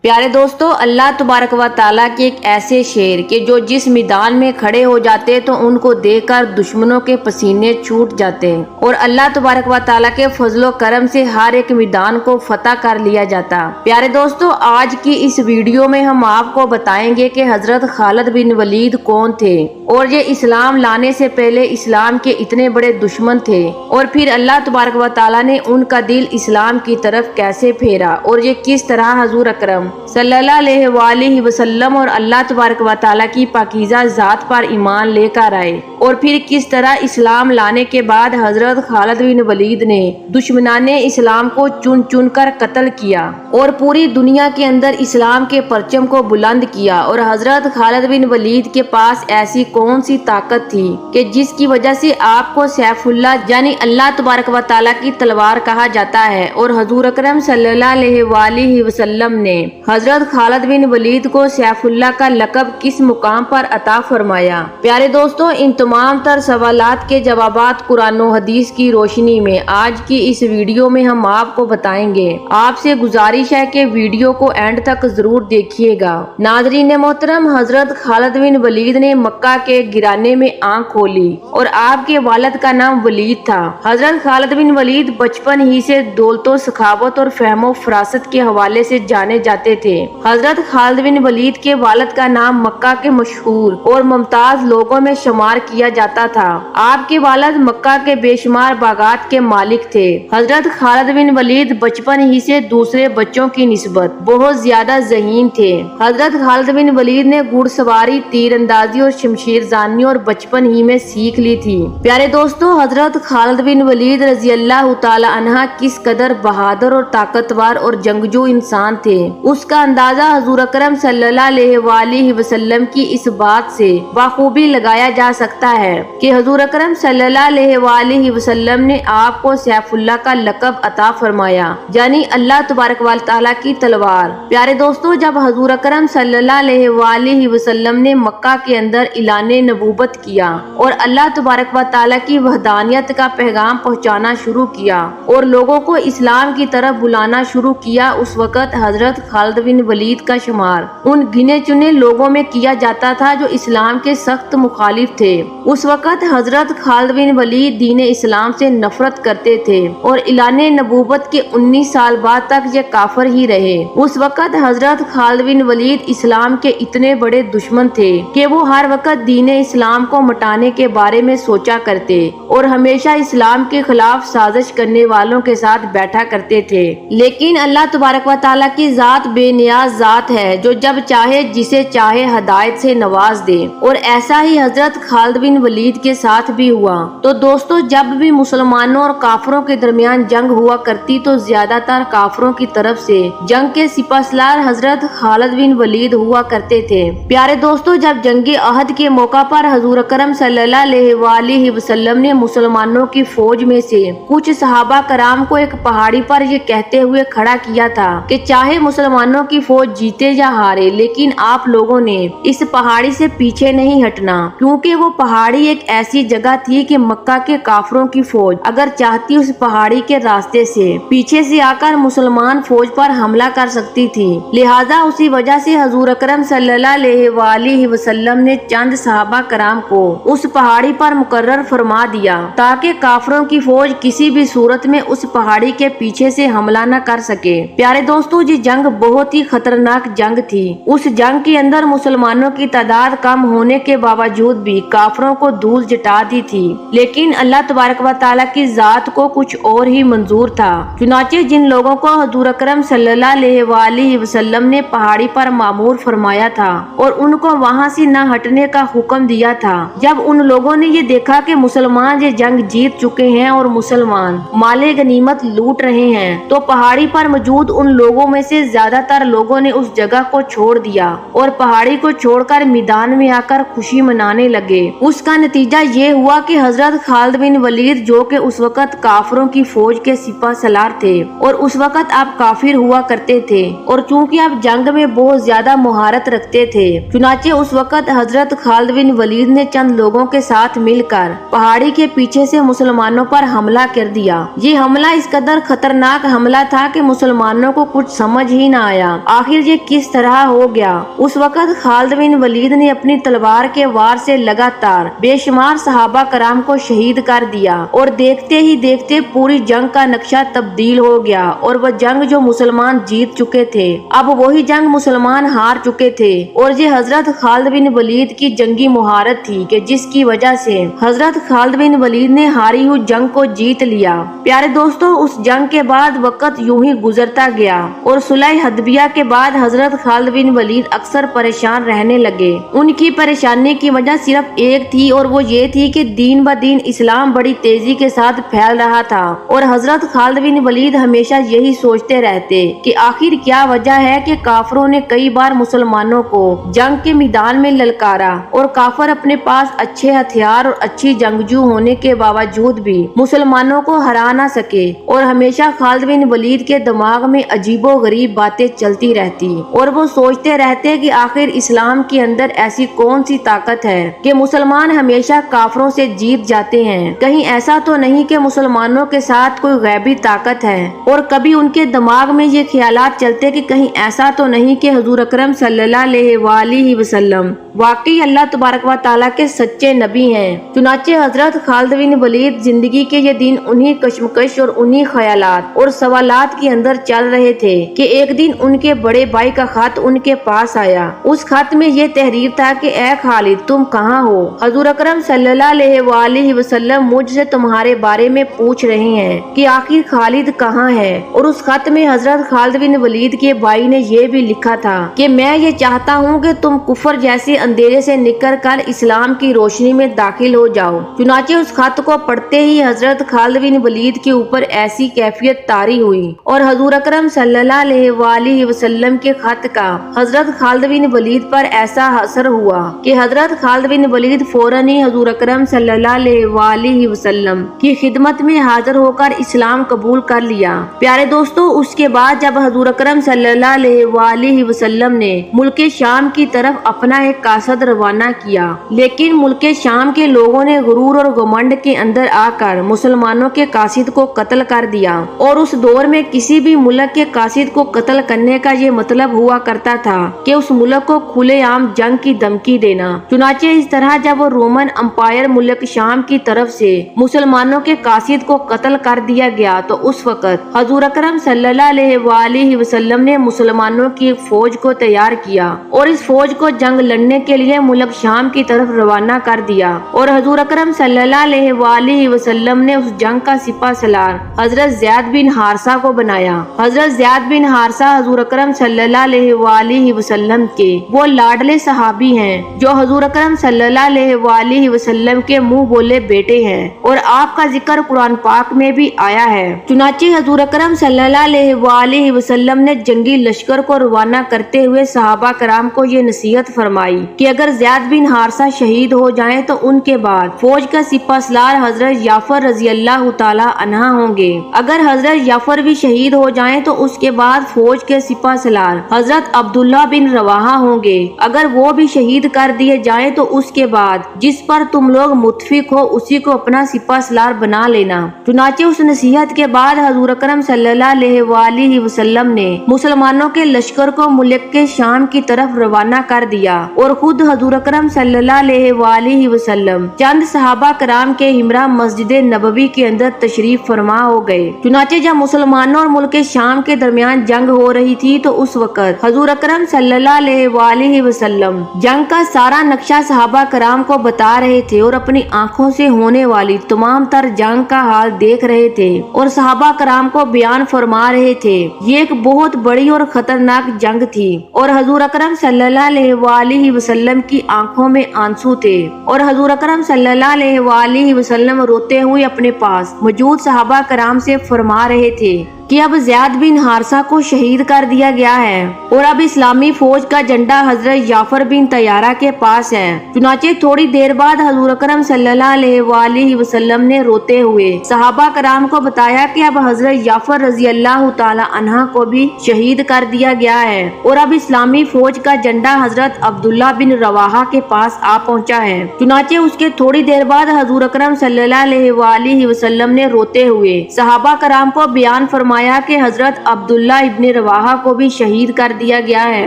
پیارے دوستو، اللہ تبارک و تعالیٰ کے ایک ایسے شعر کہ جو جس میدان میں کھڑے ہو جاتے تو ان کو دیکھ کر دشمنوں کے پسینے چھوٹ جاتے اور اللہ تبارک و تعالیٰ کے فضل و کرم سے ہر ایک میدان کو فتح کر لیا جاتا۔ پیارے دوستو، آج کی اس ویڈیو میں ہم آپ کو بتائیں گے کہ حضرت خالد بن ولید کون تھے اور یہ اسلام لانے سے پہلے اسلام کے اتنے بڑے دشمن تھے، اور پھر اللہ تبارک و تعالیٰ نے ان کا دل اسلام کی طرف کیسے پھیرا، اور یہ کس طرح حضور اکرم صلی اللہ علیہ وآلہ وسلم اور اللہ تبارک و تعالیٰ کی پاکیزہ ذات پر ایمان لے کر آئے، اور پھر کس طرح اسلام لانے کے بعد حضرت خالد بن ولید نے دشمنان اسلام کو چن چن کر قتل کیا اور پوری دنیا کے اندر اسلام کے پرچم کو بلند کیا۔ اور حضرت خالد بن ولید کے پاس ایسی کون سی طاقت تھی کہ جس کی وجہ سے آپ کو سیف اللہ یعنی اللہ تبارک و تعالیٰ کی تلوار کہا جاتا ہے، اور حضور اکرم صلی اللہ علیہ وآلہ وسلم نے حضرت خالد بن ولید کو سیف اللہ کا لقب کس مقام پر عطا فرمایا؟ پیارے دوستو، ان تمام تر سوالات کے جوابات قرآن و حدیث کی روشنی میں آج کی اس ویڈیو میں ہم آپ کو بتائیں گے۔ آپ سے گزارش ہے کہ ویڈیو کو اینڈ تک ضرور دیکھیے گا۔ ناظرین محترم، حضرت خالد بن ولید نے مکہ کے گرانے میں آنکھ کھولی اور آپ کے والد کا نام ولید تھا۔ حضرت خالد بن ولید بچپن ہی سے دولت و سخاوت اور فہم و فراست کے حوالے سے جانے جاتے تھے۔ حضرت خالد بن ولید کے والد کا نام مکہ کے مشہور اور ممتاز لوگوں میں شمار کیا جاتا تھا۔ آپ کے والد مکہ کے بے شمار باغات کے مالک تھے۔ حضرت خالد بن ولید بچپن ہی سے دوسرے بچوں کی نسبت بہت زیادہ ذہین تھے۔ حضرت خالد بن ولید نے گھڑ سواری، تیر اندازی اور شمشیر زنی اور بچپن ہی میں سیکھ لی تھی۔ پیارے دوستو، حضرت خالد بن ولید رضی اللہ تعالی عنہ کس قدر بہادر اور طاقتور اور جنگجو انسان تھے، اس کا اندازہ حضور اکرم صلی اللہ علیہ وآلہ وسلم کی اس بات سے بخوبی لگایا جا سکتا ہے کہ حضور اکرم صلی اللہ علیہ وآلہ وسلم نے آپ کو سیف اللہ کا لقب عطا فرمایا، یعنی اللہ تبارک و تعالیٰ کی تلوار۔ پیارے دوستو، جب حضور اکرم صلی اللہ علیہ وآلہ وسلم نے مکہ کے اندر اعلان نبوت کیا اور اللہ تبارک و تعالیٰ کی وحدانیت کا پیغام پہنچانا شروع کیا اور لوگوں کو اسلام کی طرف بلانا شروع کیا، اس وقت حضرت خالد بن ولید کا شمار ان گنے چنے لوگوں میں کیا جاتا تھا جو اسلام کے سخت مخالف تھے۔ اس وقت حضرت خالد بن ولید دین اسلام سے نفرت کرتے تھے اور اعلان نبوت کے 19 سال بعد تک یہ کافر ہی رہے۔ اس وقت حضرت خالد بن ولید اسلام کے اتنے بڑے دشمن تھے کہ وہ ہر وقت دین اسلام کو مٹانے کے بارے میں سوچا کرتے اور ہمیشہ اسلام کے خلاف سازش کرنے والوں کے ساتھ بیٹھا کرتے تھے۔ لیکن اللہ تبارک و تعالیٰ کی ذات بے نیاز ذات ہے جو جب چاہے جسے چاہے ہدایت سے نواز دے، اور ایسا ہی حضرت خالد بن ولید کے ساتھ بھی ہوا۔ تو دوستو، جب بھی مسلمانوں اور کافروں کے درمیان جنگ ہوا کرتی تو زیادہ تر کافروں کی طرف سے جنگ کے سپہ سالار حضرت خالد بن ولید ہوا کرتے تھے۔ پیارے دوستو، جب جنگ احد کے موقع پر حضور اکرم صلی اللہ علیہ وآلہ وسلم نے مسلمانوں کی فوج میں سے کچھ صحابہ کرام کو ایک پہاڑی پر یہ کہتے ہوئے کھڑا کیا تھا کہ چاہے مسلمانوں کی فوج جیتے یا ہارے، لیکن آپ لوگوں نے اس پہاڑی سے پیچھے نہیں ہٹنا، کیونکہ وہ پہاڑی ایک ایسی جگہ تھی کہ مکہ کے کافروں کی فوج اگر چاہتی اس پہاڑی کے راستے سے پیچھے سے آ کر مسلمان فوج پر حملہ کر سکتی تھی۔ لہذا اسی وجہ سے حضور اکرم صلی اللہ علیہ وآلہ وسلم نے چند صحابہ کرام کو اس پہاڑی پر مقرر فرما دیا تاکہ کافروں کی فوج کسی بھی صورت میں اس پہاڑی کے پیچھے سے حملہ نہ کر سکے۔ پیارے دوستو، یہ جنگ بہت ہی خطرناک جنگ تھی۔ اس جنگ کے اندر مسلمانوں کی تعداد کم ہونے کے باوجود بھی کافروں کو دھول جٹا دی تھی، لیکن اللہ تبارک و تعالیٰ کی ذات کو کچھ اور ہی منظور تھا۔ چنانچہ جن لوگوں کو حضور اکرم صلی اللہ علیہ وآلہ وسلم نے پہاڑی پر معمور فرمایا تھا اور ان کو وہاں سے نہ ہٹنے کا حکم دیا تھا، جب ان لوگوں نے یہ دیکھا کہ مسلمان یہ جنگ جیت چکے ہیں اور مسلمان مال غنیمت لوٹ رہے ہیں، تو پہاڑی پر موجود ان لوگوں میں سے زیادہ تر لوگوں نے اس جگہ کو چھوڑ دیا اور پہاڑی کو چھوڑ کر میدان میں آ کر خوشی منانے لگے۔ اس उसका नतीजा ये हुआ कि हजरत खालिद बिन वलीद जो कि उस वक्त काफिरों की फौज के सिपा सलार थे और उस वक्त आप काफिर हुआ करते थे और चूंकि आप जंग में बहुत ज्यादा मुहारत रखते थे, चुनाचे उस वक्त हजरत खालिद बिन वलीद ने चंद लोगों के साथ मिलकर पहाड़ी के पीछे से मुसलमानों पर हमला कर दिया। ये हमला इस कदर खतरनाक हमला था कि मुसलमानों को कुछ समझ ही न आया आखिर ये किस तरह हो गया। उस वक्त खालिद बिन वलीद ने अपनी तलवार के वार से लगातार बेशुमार सहाबा कराम को शहीद कर दिया और देखते ही देखते पूरी जंग का नक्शा तब्दील हो गया और वह जंग जो मुसलमान जीत चुके थे अब वही जंग मुसलमान हार चुके थे। और ये हजरत खालिद बिन वलीद की जंगी मुहारत थी कि जिसकी वजह से हजरत खालिद बिन वलीद ने हारी हुई जंग को जीत लिया। प्यारे दोस्तों, उस जंग के बाद वक्त यूं ही गुजरता गया और सुलह हदबिया के बाद हजरत खालिद बिन वलीद अक्सर परेशान रहने लगे। उनकी परेशानी की वजह सिर्फ एक थी और वो ये थी कि दिन ब दिन इस्लाम बड़ी तेजी के साथ फैल रहा था और हजरत खालिद बिन वलीद हमेशा यही सोचते रहते कि आखिर क्या वजह है कि काफिरों ने कई बार मुसलमानों को जंग के मैदान में ललकारा और काफिर अपने पास अच्छे हथियार और अच्छी जंगजू होने के बावजूद भी मुसलमानों को हरा ना सके। और हमेशा खालिद बिन वलीद के दिमाग में अजीबो गरीब बातें चलती रहती और वो सोचते रहते कि आखिर इस्लाम के अंदर ऐसी कौन सी ताकत है कि मुसलमान हमेशा काफिरों से जीत जाते हैं। कहीं ऐसा तो नहीं कि मुसलमानों के साथ कोई गैबी ताकत है। और कभी उनके दिमाग में ये ख्यालात चलते कि कहीं ऐसा तो नहीं कि हुजूर अकरम सल्लल्लाहु अलैहि वसल्लम वाकई अल्लाह तबारक व तआला के सच्चे नबी हैं। चुनाचे हजरत खालिद बिन वलीद जिंदगी के ये दिन उन्हीं कश्मकश और उन्हीं ख्यालात और सवालात के अंदर चल रहे थे कि एक दिन उनके बड़े भाई का खत उनके पास आया। उस खत में ये तहरीर था कि ए खालिद, तुम कहाँ हो? हुजूर अकरम सल्लल्लाहु अलैहि वसल्लम मुझसे तुम्हारे बारे में पूछ रहे हैं कि आखिर खालिद कहाँ है। और उस खत में हजरत खालिद बिन वलीद के भाई ने ये भी लिखा था कि मैं ये चाहता हूँ कि तुम कुफर जैसे अंधेरे से निकल कर इस्लाम की रोशनी में दाखिल हो जाओ। चुनाचे उस खत को पढ़ते ही हजरत खालिद बिन वलीद के ऊपर ऐसी कैफियत तारी हुई और हुजूर अकरम सल्लल्लाहु अलैहि वसल्लम के खत का हजरत खालिद बिन वलीद पर ऐसा असर हुआ कि हजरत खालिद बिन वलीद फौरन ही हुजूर अकरम सल्लल्लाहु अलैहि वसल्लम की खिदमत में हाजिर होकर इस्लाम कबूल कर लिया। प्यारे दोस्तों, उसके बाद जब हुजूर अकरम सल्लल्लाहु अलैहि वसल्लम ने मुल्क शाम की तरफ अपना एक कासद रवाना किया, लेकिन मुल्क शाम के लोगों ने गुरूर और घमंड के अंदर आकर मुसलमानों के कासिद को कत्ल कर दिया। और उस दौर में किसी भी मुल्क के कासिद को कत्ल करने का ये मतलब हुआ करता था कि उस मुल्क को खुलेआम जंग की धमकी देना। चुनाचे इस तरह जब रोमन अंपायर मुल्क शाम की तरफ से मुसलमानों के कासिद को कत्ल कर दिया गया तो उस वक्त हुजूर अकरम सल्लल्लाहु अलैहि वसल्लम ने मुसलमानों की एक फौज को तैयार किया और इस फौज को जंग लड़ने के लिए मुल्क शाम की तरफ रवाना कर दिया। और हुजूर अकरम सल्लल्लाहु अलैहि वसल्लम ने उस जंग का सिपा सलार हजरत ज़ैद बिन हारिसा को बनाया। हजरत ज़ैद बिन हारिसा हुजूर अकरम सल्लल्लाहु अलैहि वसल्लम के वो लाडले सहाबी हैं जो हुजूर अकरम सल्लल्लाहु अलैहि वसल्लम के मुंह बोले बेटे हैं और आपका जिक्र कुरान पाक में भी आया है। चुनाचे हुजूर अकरम सल्लल्लाहु अलैहि वसल्लम ने जंगी लश्कर को रवाना करते हुए सहाबा कराम को ये नसीहत फरमाई कि अगर ज़ैद बिन हारिसा शहीद हो जाएं तो उनके बाद फौज का सिपा सलार हजरत जाफर रजी अल्लाह तआला अन्हा होंगे। अगर हजरत जाफर भी शहीद हो जाएं तो उसके बाद फौज के सिपा सलार हजरत अब्दुल्ला बिन रवाहा होंगे। अगर वो भी शहीद कर दिए जाएं तो उसके बाद जिस पर तुम लोग मुत्फिक हो उसी को अपना सिपा सलार बना लेना। चुनाचे उस नसीहत के बाद हुजूर अकरम सल्लल्लाहु अलैहि वसल्लम ने मुसलमानों के लश्कर को मुल्क के शाम की तरफ रवाना कर दिया और खुद हुजूर अकरम सल्लल्लाहु अलैहि वसल्लम चंद सहाबा कराम के हिमरा मस्जिद नबवी के अंदर तशरीफ फरमा हो गए। चुनाचे जब मुसलमानों और मुल्क शाम के दरमियान जंग हो रही थी तो उस वक्त हुजूर अकरम सल्लल्लाहु अलैहि वसल्लम जंग का सारा नक्शा सहाबा कराम को बता रहे थे और अपनी आंखों से होने वाली तमाम तर जंग का हाल देख रहे थे और सहाबा कराम को बयान फरमा रहे थे। ये एक बहुत बड़ी और खतरनाक जंग थी और हुजूर अकरम सल्लल्लाहु अलैहि वसल्लम की आंखों में आंसू थे और हुजूर अकरम सल्लल्लाहु अलैहि वसल्लम रोते हुए अपने पास मौजूद सहाबा कराम से फरमा रहे थे कि अब ज़ियाद बिन हारिसा को शहीद कर दिया गया है और अब इस्लामी फौज का झंडा हजरत जाफर बिन तैयारा के पास है। चुनाचे थोड़ी देर बाद हजूर अकरम सल्लल्लाहु अलैहि वसल्लम ने रोते हुए सहाबा कराम को बताया कि अब हजरत जाफर रजी अल्लाह ताला अन्हा को भी शहीद कर दिया गया है और अब इस्लामी फौज का झंडा हजरत अब्दुल्ला बिन रवाहा के पास आ पहुंचा है। चुनाचे उसके थोड़ी देर बाद हजूर अकरम सल्लल्लाहु अलैहि वसल्लम ने रोते हुए सहाबा कराम को बयान फरमाया कि हजरत अब्दुल्ला इब्न रवाहा को भी शहीद कर दिया गया है।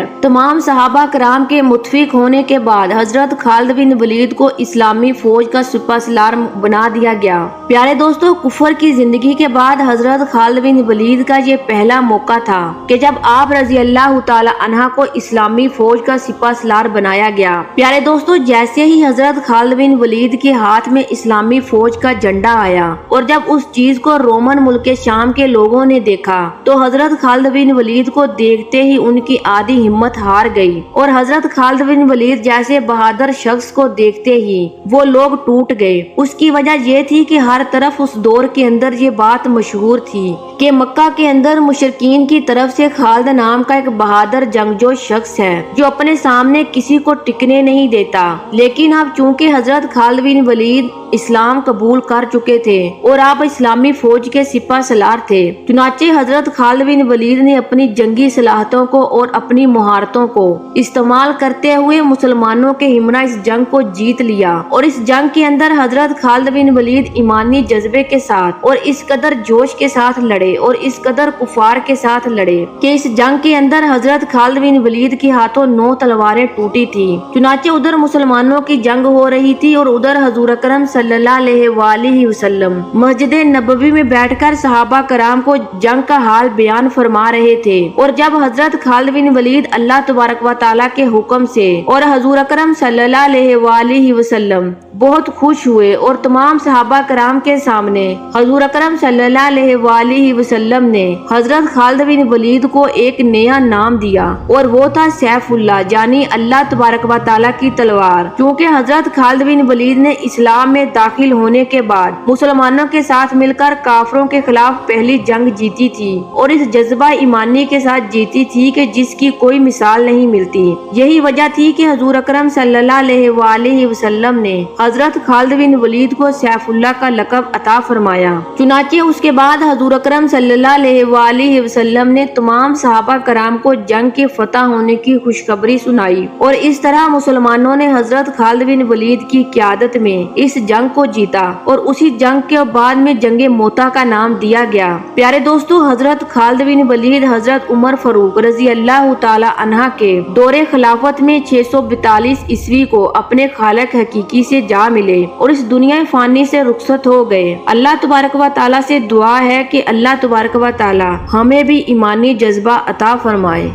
तमाम सहाबा कराम के मुत्फिक होने के बाद हजरत खालिद बिन वलीद को इस्लामी फौज का सुपरसलार बना दिया गया। प्यारे दोस्तों, कुफर की जिंदगी के बाद हजरत खालिद बिन वलीद का ये पहला मौका था कि जब आप रजी अल्लाह ताला अन्हा को इस्लामी फौज का सिपहसालार बनाया गया। प्यारे दोस्तों, जैसे ही हजरत खालिद बिन वलीद के हाथ में इस्लामी फौज का झंडा आया और जब उस चीज को रोमन मुल्क के शाम के लोगों ने देखा तो हजरत खालिद बिन वलीद को देखते ही उनकी आधी हिम्मत हार गई और हजरत खालिद बिन वलीद जैसे बहादुर शख्स को देखते ही वो लोग टूट गए। उसकी वजह ये थी कि हर तरफ उस दौर के अंदर ये बात मशहूर थी कि मक्का के अंदर मुशरिकीन की तरफ से खालिद नाम का एक बहादुर जंगजू शख्स है जो अपने सामने किसी को टिकने नहीं देता। लेकिन अब चूंकि हजरत खालिद बिन वलीद इस्लाम कबूल कर चुके थे और आप इस्लामी फौज के सिपहसालार थे, चुनाचे हजरत खालिद बिन वलीद ने अपनी जंगी सलाहतों को और अपनी मुहारतों को इस्तेमाल करते हुए मुसलमानों के हिमरा इस जंग को जीत लिया। और इस जंग के अंदर हजरत खालिद बिन वलीद ईमानी जज्बे के साथ और इस कदर जोश के साथ लड़े और इस कदर कुफार के साथ लड़े कि इस जंग के अंदर हजरत खालिद बिन वलीद के हाथों 9 तलवारें टूटी थी। चुनाचे उधर मुसलमानों की जंग हो रही थी और उधर हजूर अकरम सल्लल्लाहु अलैहि वसल्लम मस्जिद नबवी में बैठकर सहाबा कराम को जंग का हाल बयान फरमा रहे थे। और जब हजरत खालिद बिन वलीद अल्लाह तबारक व तआला के हुक्म से और हजूर अकरम सल्लल्लाहु अलैहि वसल्लम बहुत खुश हुए और तमाम सहाबा कराम के सामने हजूर अकरम सल्लल्लाहु अलैहि वसल्लम ने हजरत खालिद बिन वलीद को एक नया नाम दिया और वो था सैफुल्लाह, यानी अल्लाह तबारक व तआला की तलवार। क्योंकि हजरत खालिद बिन वलीद ने इस्लाम में दाखिल होने के बाद मुसलमानों के साथ मिलकर काफरों के खिलाफ पहली जंग जीती थी और इस जज्बा ईमानी के साथ जीती थी कि जिसकी कोई मिसाल नहीं मिलती। यही वजह थी कि हजूर अकरम सल्लल्लाहु अलैहि वसल्लम ने हजरत खालिद बिन वलीद को सैफुल्लाह का लक़ब अता फरमाया। चुनाचे उसके बाद हजूर अकरम सल्लल्लाहु अलैहि वसल्लम ने तमाम सहाबा कराम को जंग के फतह होने की खुशखबरी सुनाई और इस तरह मुसलमानों ने हजरत खालिद बिन वलीद की क़यादत में इस जंग को जीता और उसी जंग के बाद में जंगे मोता का नाम दिया गया। प्यारे दोस्तों, हजरत खालिद बिन वलीद हजरत उमर फारूक रजी अल्लाह ताला अन्हा के दौरे खिलाफत में 642 ईस्वी को अपने खालिक हकीकी से जा मिले और इस दुनिया फानी से रुखसत हो गए। अल्लाह तबारक व तआला से दुआ है कि अल्लाह तबारक व तआला हमें भी ईमानी जज्बा अता फरमाए।